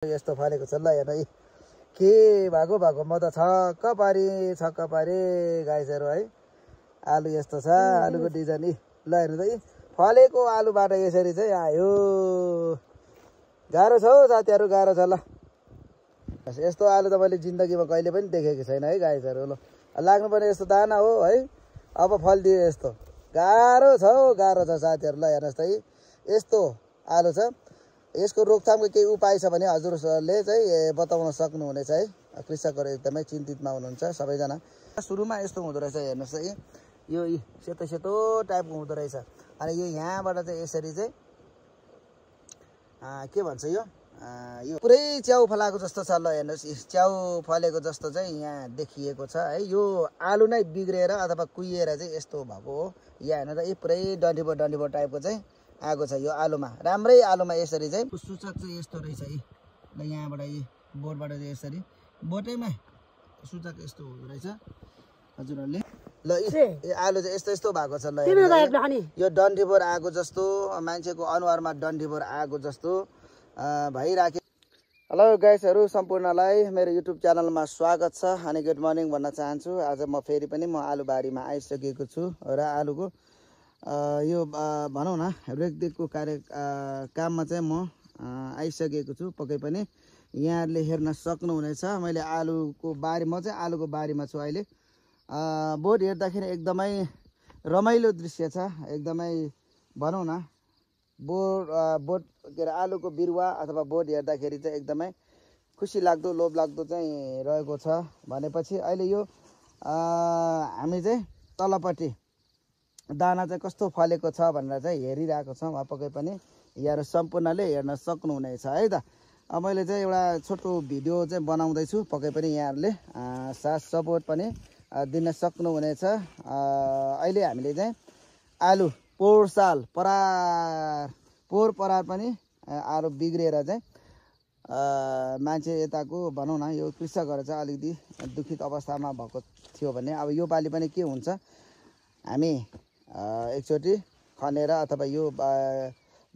यस्तो फलेको छ ल हेर्नु है के भएको म त छक्क पारे गाइसहरु है आलु यस्तो छ आलुको डिजाइन ल हेर्नु त फलेको आलुबाट यसरी चाहिँ आयो गाह्रो छ हौ साथीहरु गाह्रो छ ल यस्तो आलु त मैले जिन्दगीमा कहिले पनि देखेको छैन है गाइसहरु ल लाग्नु पर्ने यस्तो दाना हो है अब फल्दियो यस्तो गाह्रो छ साथीहरु ल हेर्नुस् त यस्तो आलु छ यसको रोकथामको केही उपाय छ भने हजुरले चाहिँ बताउन सक्नुहुनेछ है कृषकहरु एकदमै चिन्तितमा हुनुहुन्छ सबैजना सुरुमा यस्तो हुँदो रहेछ हेर्नुस् है यो सेतो सेतो टाइपको हुँदो रहेछ अनि यो यहाँबाट चाहिँ यसरी चाहिँ के भन्छ यो पुरै च्याउ फलाएको जस्तो छ ल हेर्नुस् च्याउ फलेको जस्तो चाहिँ यहाँ देखिएको छ है यो आलु नै बिग्रेर अथवा कुहिएर चाहिँ यस्तो भएको हो यहाँ हेर्नु त पुरै डन्ठीबो टाइपको चाहिँ आएको छ यो आलुमा राम्रै आलुमा यसरी चाहिँ सूचक चाहिँ यस्तो रहेछ ल यहाँबाट बोर्डबाट चाहिँ यसरी बोटैमा सूचक यस्तो हुँदो रहेछ हजुरहरूले ल आलु चाहिँ यस्तो भएको छ ल यो डन्ठीबोर आएको जस्तो मान्छेको अनुहारमा डन्ठीबोर आएको जस्तो भइराखे। हेलो गाइसहरु सम्पूर्णलाई मेरो युट्युब च्यानलमा स्वागत छ अनि गुड मर्निङ भन्न चाहन्छु। आज म फेरि पनि आलु बारीमा आइसकेको छु र आलुको यो भनौँ न रेखदेखको काममा चाहिँ म आइसकेको छु। पक्कै पनि यहाँहरूले हेर्न सक्नुहुनेछ मैले आलुको बारीमा छु अहिले। बोट हेर्दाखेरि एकदमै रमाइलो दृश्य छ एकदमै भनौँ न बोट के अरे आलुको बिरुवा अथवा बोट हेर्दाखेरि चाहिँ एकदमै खुसी लाग्दो लोभ लाग्दो चाहिँ रहेको छ। भनेपछि अहिले यो हामी चाहिँ तलपट्टि दाना चाहिँ कस्तो फलेको छ भनेर चाहिँ हेरिरहेको छौँ। पक्कै पनि यहाँहरू सम्पूर्णले हेर्न सक्नुहुनेछ है त। मैले चाहिँ एउटा छोटो भिडियो चाहिँ बनाउँदैछु पक्कै पनि यहाँहरूले साथ सपोर्ट पनि दिन सक्नुहुनेछ। अहिले हामीले चाहिँ आलु पोहोर परार पनि आलु बिग्रिएर चाहिँ मान्छे यताको भनौँ न यो कृषकहरू चाहिँ अलिकति दुखित अवस्थामा भएको थियो भने अब यो पालि पनि के हुन्छ हामी एकचोटि खनेर अथवा यो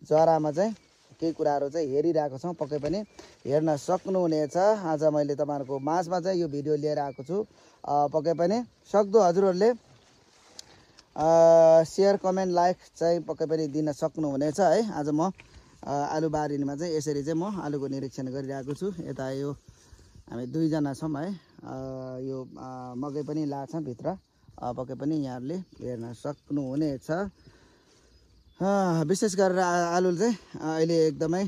जरामा चाहिँ केही कुराहरू चाहिँ हेरिरहेको छौँ। पक्कै पनि हेर्न सक्नुहुनेछ। आज मैले तपाईँहरूको माझमा चाहिँ यो भिडियो लिएर आएको छु। पक्कै पनि सक्दो हजुरहरूले सेयर कमेन्ट लाइक चाहिँ पक्कै पनि दिन सक्नुहुनेछ है। आज म आलु बारीमा चाहिँ यसरी चाहिँ म आलुको निरीक्षण गरिरहेको छु। यता यो हामी दुईजना छौँ है। यो मकै पनि लाग्छ भित्र पक्कै पनि यहाँहरूले हेर्न सक्नुहुनेछ। विशेष गरेर आलु चाहिँ अहिले एकदमै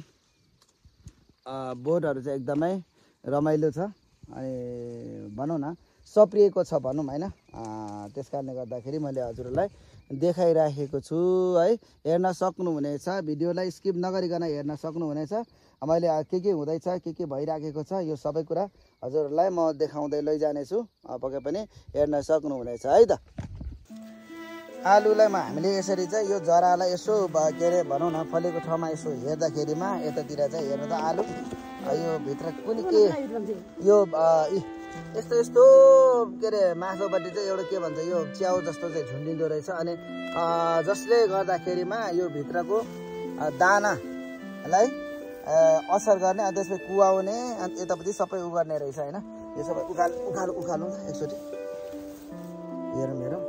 बोटहरू चाहिँ एकदमै रमाइलो छ अनि भनौँ न सप्रिएको छ भनौँ होइन। त्यस कारणले गर्दाखेरि मैले हजुरहरूलाई देखाइराखेको छु है। हेर्न सक्नुहुनेछ भिडियोलाई स्किप नगरिकन हेर्न सक्नुहुनेछ। मैले के हुँदैछ के भइराखेको छ यो सबै कुरा हजुरहरूलाई म देखाउँदै लैजानेछु। पक्कै पनि हेर्न सक्नुहुनेछ है त। आलुलाई हामीले यसरी चाहिँ यो जरालाई यसो के अरे भनौँ न फलेको ठाउँमा यसो हेर्दाखेरिमा यतातिर चाहिँ हेर्नु त आलु यो भित्र कुनै के यो यस्तो के अरे माथिल्लोपट्टि चाहिँ एउटा के भन्छ यो च्याउ जस्तो चाहिँ झुन्डिँदो रहेछ अनि जसले गर्दाखेरिमा यो भित्रको दानालाई असर गर्ने अनि त्यसपछि कुहाउने अनि यतापट्टि सबै उगार्ने रहेछ होइन। यो सबै उखालौँ एकचोटि हेरौँ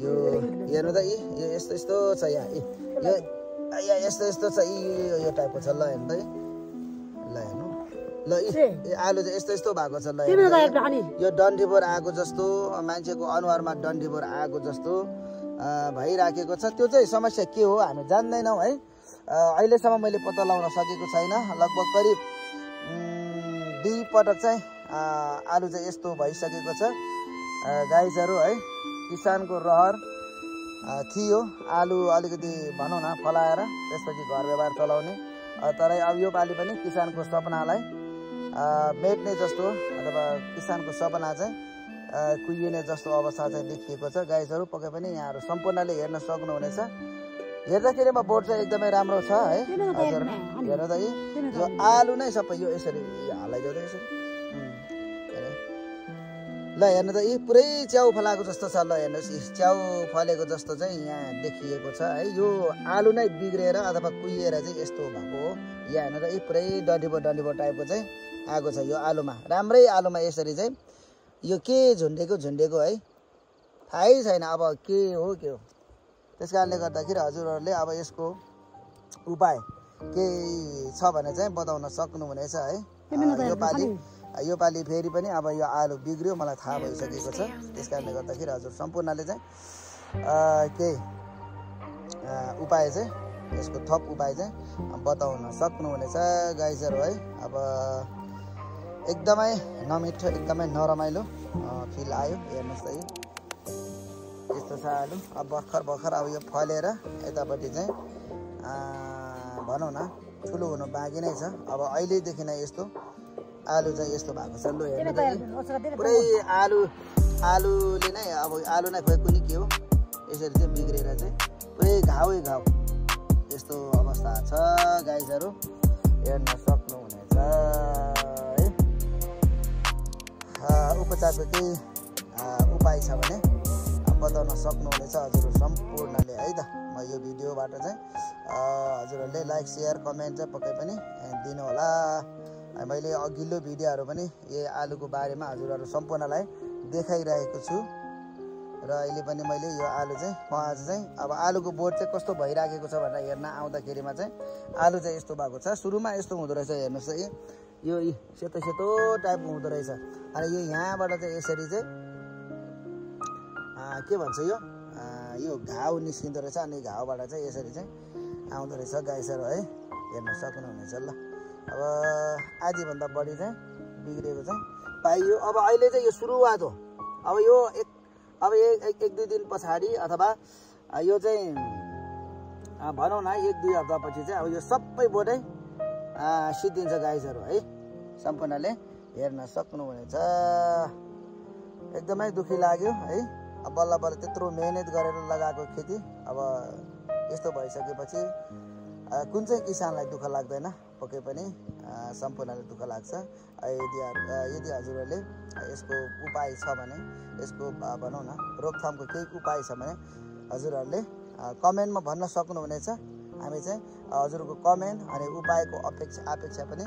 यो हेर्नु त यो यस्तो छ यहाँ यो यस्तो छ यो टाइपको छ ल हेर्नु त ल हेर्नु ल आलु चाहिँ यस्तो भएको छ ल यो डन्ठीबोर आएको जस्तो मान्छेको अनुहारमा डन्ठीबोर आएको जस्तो भइराखेको छ। त्यो चाहिँ समस्या के हो हामी जान्दैनौँ है। अहिलेसम्म मैले पत्ता लगाउन सकेको छैन। लगभग करिब 2 पटक चाहिँ आलु चाहिँ यस्तो भइसकेको छ गाइजहरू है। किसानको रहर थियो आलु अलिकति भनौँ न फलाएर त्यसपछि घर व्यवहार चलाउने। तर अब यो पालि पनि किसानको सपनालाई मेट्ने जस्तो अथवा किसानको सपना चाहिँ कुहिने जस्तो अवस्था चाहिँ देखिएको छ गाइजहरू। पक्कै पनि यहाँहरू सम्पूर्णले हेर्न सक्नुहुनेछ। हेर्दाखेरिमा बोट चाहिँ एकदमै राम्रो छ है हजुर। हेर्नु त यो आलु नै सबै यो यसरी हल्लाइदिउँदै यसरी ल हेर्नु त यी पुरै च्याउ फलाएको जस्तो छ। ल हेर्नुहोस् च्याउ फलेको जस्तो चाहिँ यहाँ देखिएको छ है। यो आलु नै बिग्रेर अथवा कुहिएर चाहिँ यस्तो भएको हो। यहाँ हेर्नु त यी पुरै डन्डिबो टाइपको चाहिँ आएको छ यो आलुमा। राम्रै आलुमा यसरी चाहिँ यो के झुन्डेको है थाहै छैन अब के हो। त्यस कारणले गर्दाखेरि हजुरहरूले अब यसको उपाय केही छ भने चाहिँ बताउन सक्नुहुनेछ है। यो पालि फेरि पनि अब यो आलु बिग्रियो मलाई थाहा भइसकेको छ। त्यस कारणले गर्दाखेरि हजुर सम्पूर्णले चाहिँ केही उपाय चाहिँ यसको थप उपाय चाहिँ बताउन सक्नुहुनेछ गाइजहरू है। अब एकदमै नमिठो एकदमै नरमाइलो फिल आयो। हेर्नुहोस् त यस्तो छ आलु। अब भर्खर अब यो फलेर यतापट्टि चाहिँ भनौँ न ठुलो हुनु बाँकी नै छ। अब अहिलेदेखि नै यस्तो आलु चाहिँ यस्तो भएको छ। लु हेर्नु त पुरै आलुले नै अब आलु नै खोइ कुनै के हो यसरी चाहिँ बिग्रेर चाहिँ पुरै घाउ यस्तो अवस्था छ गाइजहरू हेर्न सक्नुहुनेछ है। उपचारको केही उपाय छ भने बताउन सक्नुहुनेछ हजुरहरू सम्पूर्णले है त। म यो भिडियोबाट चाहिँ हजुरहरूले लाइक सेयर कमेन्ट चाहिँ पक्कै पनि दिनु होला। मैले अघिल्लो भिडियोहरू पनि यो आलुको बारेमा हजुरहरू सम्पूर्णलाई देखाइरहेको छु र अहिले पनि मैले यो आलु चाहिँ आज चाहिँ अब आलुको बोट चाहिँ कस्तो भइराखेको छ भनेर हेर्न आउँदाखेरिमा चाहिँ आलु चाहिँ यस्तो भएको छ। सुरुमा यस्तो हुँदो रहेछ हेर्नुहोस् त यो सेतो टाइपको हुँदो रहेछ। अनि यो यहाँबाट चाहिँ यसरी चाहिँ के भन्छ यो घाउ निस्किँदो रहेछ। अनि घाउबाट चाहिँ यसरी चाहिँ आउँदो रहेछ गाइसहरू है हेर्न सक्नुहुनेछ। ल अब आधीभन्दा बढी चाहिँ बिग्रेको चाहिँ पाइयो। अब अहिले चाहिँ यो सुरुवात हो। अब यो एक दुई दिन पछाडि अथवा यो चाहिँ भनौँ न 1-2 हप्तापछि चाहिँ अब यो सबै बोटै सिद्धिन्छ गाइसहरू है। सम्पूर्णले हेर्न सक्नुहुनेछ। एकदमै दुखी लाग्यो है। अब बल्ल त्यत्रो मेहनत गरेर लगाएको खेती अब यस्तो भइसकेपछि कुन चाहिँ किसानलाई दुःख लाग्दैन पक्कै पनि सम्पूर्णले दुःख लाग्छ। यदि हजुरहरूले यसको उपाय छ भने यसको भनौँ न रोकथामको केही उपाय छ भने हजुरहरूले कमेन्टमा भन्न सक्नुहुनेछ। हामी चाहिँ हजुरको कमेन्ट अनि उपायको अपेक्षा पनि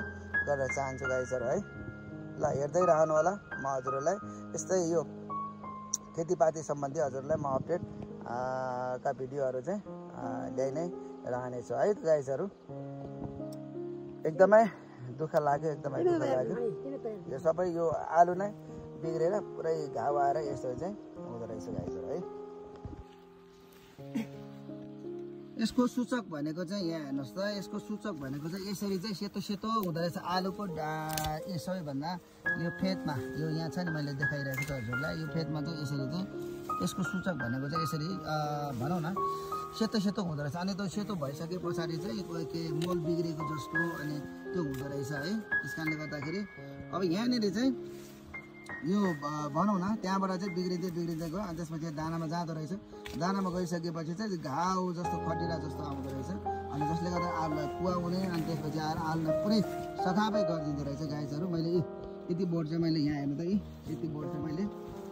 गर्न चाहन्छु गाइजहरू है। ल हेर्दै रहनु होला। म हजुरहरूलाई यस्तै यो खेतीपाती सम्बन्धी हजुरलाई म अपडेट का भिडियोहरू चाहिँ ल्याइ नै रहनेछु है गाइजहरू। एकदमै दुःख लाग्यो यो सबै यो आलु नै बिग्रेर पुरै घाउ आएर यस्तो चाहिँ हुँदो रहेछ गाइजहरू है। यसको सूचक भनेको चाहिँ यहाँ हेर्नुहोस् त यसको सूचक भनेको चाहिँ यसरी चाहिँ सेतो हुँदो रहेछ आलुको सबैभन्दा यो फेदमा यो यहाँ छ नि मैले देखाइरहेको छु हजुरलाई। यो फेदमा चाहिँ यसरी चाहिँ यसको सूचक भनेको चाहिँ यसरी भनौँ न सेतो हुँदो रहेछ। अनि त्यो सेतो भइसके पछाडि चाहिँ के मोल बिग्रेको जस्तो अनि त्यो हुँदो रहेछ है। त्यस कारणले गर्दाखेरि अब यहाँनिर चाहिँ यो भनौँ न त्यहाँबाट चाहिँ बिग्रिँदै गयो। अनि त्यसपछि दानामा जाँदो रहेछ। दानामा गइसकेपछि चाहिँ घाउ जस्तो खटिरा जस्तो आउँदो रहेछ। अनि जसले गर्दा आलुलाई कुहाउने अनि त्यसपछि आएर आलुलाई पुरै सखापै गरिदिँदो रहेछ गाइजहरू। मैले यति बोट चाहिँ मैले यहाँ हेर्नु त यति बोट चाहिँ मैले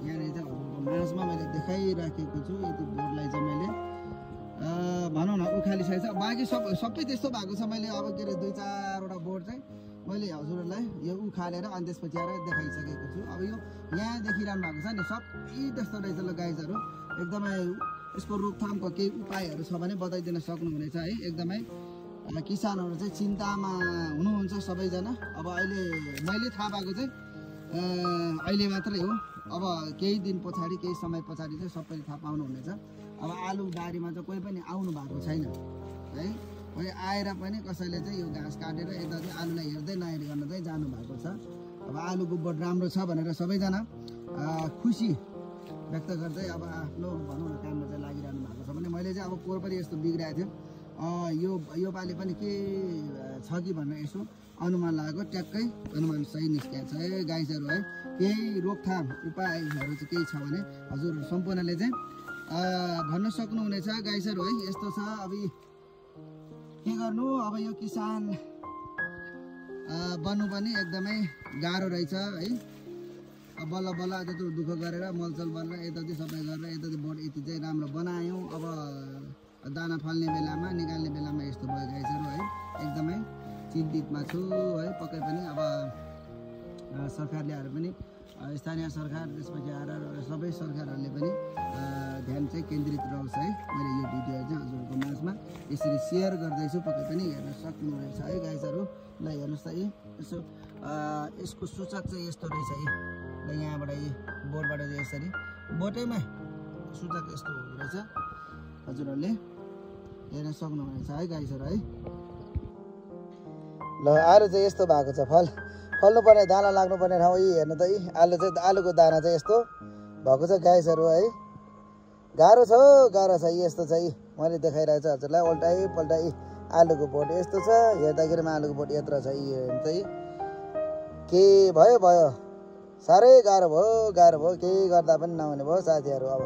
यहाँनिर चाहिँ माझमा मैले देखाइराखेको छु। यति बोटलाई चाहिँ मैले भनौँ न उखालिसकेको छ। बाँकी सबै त्यस्तो भएको छ। मैले अब के अरे 2-4वटा बोट चाहिँ मैले हजुरहरूलाई यो उखालेर अनि त्यसपछि आएर देखाइसकेको छु। अब यो यहाँ देखिरहनु भएको छ नि सबै त्यस्तो रहेछ। ल गाइजहरू एकदमै यसको रोकथामको केही उपायहरू छ भने बताइदिन सक्नुहुनेछ है। एकदमै किसानहरू चाहिँ चिन्तामा हुनुहुन्छ सबैजना। अब अहिले मैले थाहा पाएको चाहिँ अहिले मात्रै हो। अब केही दिन पछाडि केही समय पछाडि चाहिँ सबैले थाहा पाउनुहुनेछ। अब आलु बारीमा चाहिँ कोही पनि आउनु भएको छैन है। कोही आएर पनि कसैले चाहिँ यो घाँस काटेर यता चाहिँ आलुलाई हेर्दै नहेरिकन चाहिँ जानुभएको छ। अब आलुको बोट राम्रो छ भनेर सबैजना खुसी व्यक्त गर्दै अब आफ्नो भनौँ न काममा चाहिँ लागिरहनु भएको छ भने मैले चाहिँ अब पोहोर पनि यस्तो बिग्रिएको थियो। यो पालि पनि के छ कि भनेर यसो अनुमान लागेको ट्याक्कै अनुमान सही निस्किएको छ है गाइजहरू है। केही रोकथाम उपायहरू चाहिँ केही छ भने हजुर सम्पूर्णले चाहिँ भन्न सक्नुहुनेछ गाइजहरू है। यस्तो छ अब के गर्नु। अब यो किसान बन्नु पनि एकदमै गाह्रो रहेछ है। बल्ल बल्ल त्यत्रो दुःख गरेर मलचल गरेर यताति सबै गरेर यताति बोट यति चाहिँ राम्रो बनायौँ। अब दाना फल्ने बेलामा निकाल्ने बेलामा यस्तो भयो गाइसहरू है। एकदमै चिन्तितमा छु है। पक्कै पनि अब सरकारले आएर पनि स्थानीय सरकार त्यसपछि आएर सबै सरकारहरूले पनि ध्यान चाहिँ केन्द्रित रहोस् है। मैले यो भिडियो चाहिँ हजुरहरूको माझमा यसरी सेयर गर्दैछु, पक्कै पनि हेर्न सक्नुहुनेछ है गाइसहरू। ल हेर्नुहोस् त यी यसो यसको सूचक चाहिँ यस्तो रहेछ है। ल यहाँबाट यी बोर्डबाट चाहिँ यसरी बोटैमा सूचक यस्तो हुँदो रहेछ, हजुरहरूले हेर्न सक्नुहुनेछ है गाइसहरू है। ल आलु चाहिँ यस्तो भएको छ, फल्नुपर्ने दाना लाग्नुपर्ने ठाउँ यी हेर्नु त यी आलु चाहिँ आलुको दाना चाहिँ यस्तो भएको छ गाइसहरू है। गाह्रो छ यस्तो छ यी मैले देखाइरहेको छु हजुरलाई। उल्टाइ पल्टाइ आलुको बोट यस्तो छ, हेर्दाखेरि आलुको बोट यत्रो छ। यी हेर्नु त यी के भयो साह्रै गाह्रो भयो केही गर्दा पनि नहुने भयो साथीहरू। अब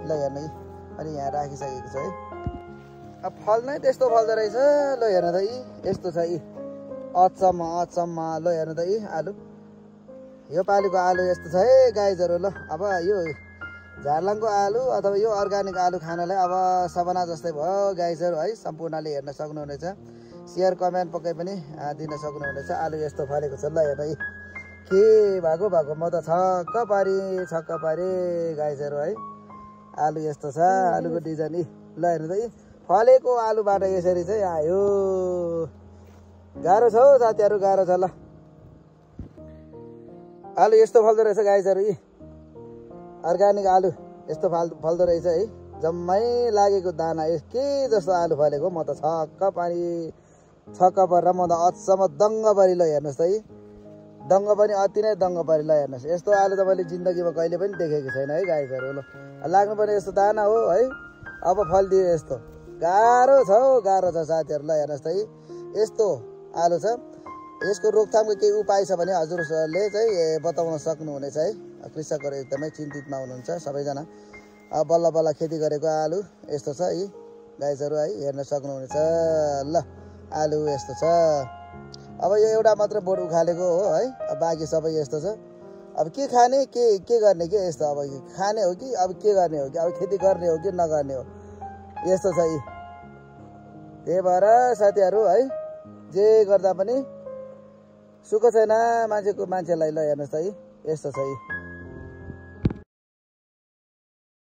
ल हेर्नु यी अनि यहाँ राखिसकेको छ है। अब फल नै त्यस्तो फल्दो रहेछ। ल हेर्नु त यी यस्तो छ यी अचम्म। ल हेर्नु त यी आलु, यो पालिको आलु यस्तो छ है गाइजहरू। ल अब यो झारलाङको आलु अथवा यो अर्ग्यानिक आलु खानलाई अब सपना जस्तै भयो गाइजहरू है। सम्पूर्णले हेर्न सक्नुहुनेछ, सेयर कमेन्ट पक्कै पनि दिन सक्नुहुनेछ। आलु यस्तो फलेको छ। ल हेर्नु यी के भएको म त छक्क पारेँ गाइजहरू है। आलु यस्तो छ, आलुको डिजाइन यी। ल हेर्नु त यी फलेको आलुबाट यसरी चाहिँ आयो। गाह्रो छ हौ साथीहरू, गाह्रो छ। ल आलु यस्तो फल्दो रहेछ गाइजहरू, यी अर्ग्यानिक आलु यस्तो फल्दो रहेछ है। जम्मै लागेको दाना के जस्तो आलु फलेको, म त छक्क परेर म त अचम्म दङ्ग परि। ल हेर्नुहोस् त यी दङ्ग पनि अति नै दङ्ग परि। ल हेर्नुहोस् यस्तो आलु त मैले जिन्दगीमा कहिले पनि देखेको छैन है गाइजहरू। ल लाग्नुपर्ने यस्तो दाना हो है, अब फलिदियो यस्तो। गाह्रो छ साथीहरू। ल हेर्नुहोस् त यी यस्तो आलु छ। यसको रोकथामको केही उपाय छ भने हजुरहरूले चाहिँ बताउन सक्नुहुनेछ है। कृषकहरू एकदमै चिन्तितमा हुनुहुन्छ सबैजना। बल्ल बल्ल खेती गरेको आलु यस्तो छ यी गाइजहरू है, हेर्न सक्नुहुनेछ। ल आलु यस्तो छ। अब यो एउटा मात्र बोट उखालेको हो है, अब बाँकी सबै यस्तो छ। अब के खाने के गर्ने के यस्तो, अब खाने हो कि अब के गर्ने हो कि अब खेती गर्ने हो कि नगर्ने हो यस्तो छ यी। त्यही भएर साथीहरू है, जे गर्दा पनि सुख छैन मान्छेलाई। ल हेर्नुहोस् त यी यस्तो छ यी।